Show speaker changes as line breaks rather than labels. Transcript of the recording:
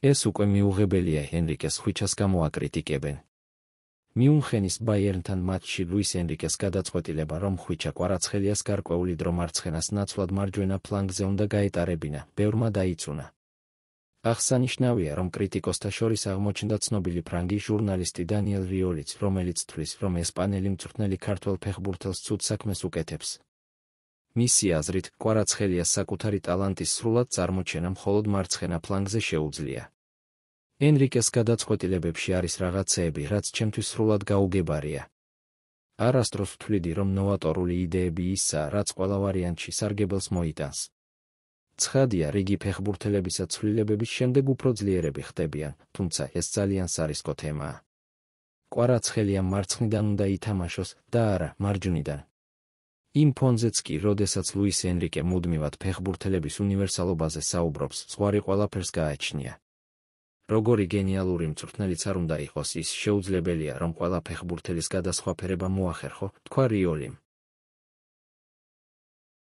ეს უკვე მიუღებელია ენრიკეს ხვიჩას გამო აკრიტიკებენ. მიუნხენის ბაიერნთან მატჩში ლუის ენრიკეს გადაწყვეტილება, რომ ხვიჩა კვარაცხელიას გარკვეული დრო მარცხენას ნაცვლად მარჯვენა ფლანგზე უნდა გაეტარებინა, ბევრმა დაიწუნა. აღსანიშნავია, რომ კრიტიკოსთა შორის აღმოჩნდა ცნობილი ფრანგი ჟურნალისტი დანიელ რიოლიც, რომელიც თვლის, რომ ესპანელი მწვრთნელი ქართველ ფეხბურთელს ცუდ საქმეს უკეთებს. მისი აზრით, კვარაცხელიას საკუთარი ტალანტის სრულად წარმოჩენა მხოლოდ მარცხენა ფლანგზე შეუძლია. ენრიკეს გადაწყვეტილებებში არის რაღაცეები, რაც ჩემთვის სრულად გაუგებარია. არასდროს ვთვლიდი, რომ ნოვატორული იდეები ისაა, რაც ყველა ვარიანტში სარგებელს მოიტანს. ცხადია, რიგი ფეხბურთელებისა ცვლილებების შემდეგ უფრო ძლიერები ხდებიან, თუმცა ეს ძალიან სარისკო თემაა. კვარაცხელიამ მარცხნიდან უნდა ითამაშოს და არა მარჯვნიდან. იმ ფონზეც კი, როდესაც ლუის ენრიკე მუდმივად ფეხბურთელების უნივერსალობაზე საუბრობს, ზღვარი ყველაფერს გააჩნია. როგორი გენიალური მწვრთნელიც არ უნდა იყოს, ის შეუძლებელია, რომ ყველა ფეხბურთელის გადასხვაფერება მოახერხო, თქვა რიოლიმ.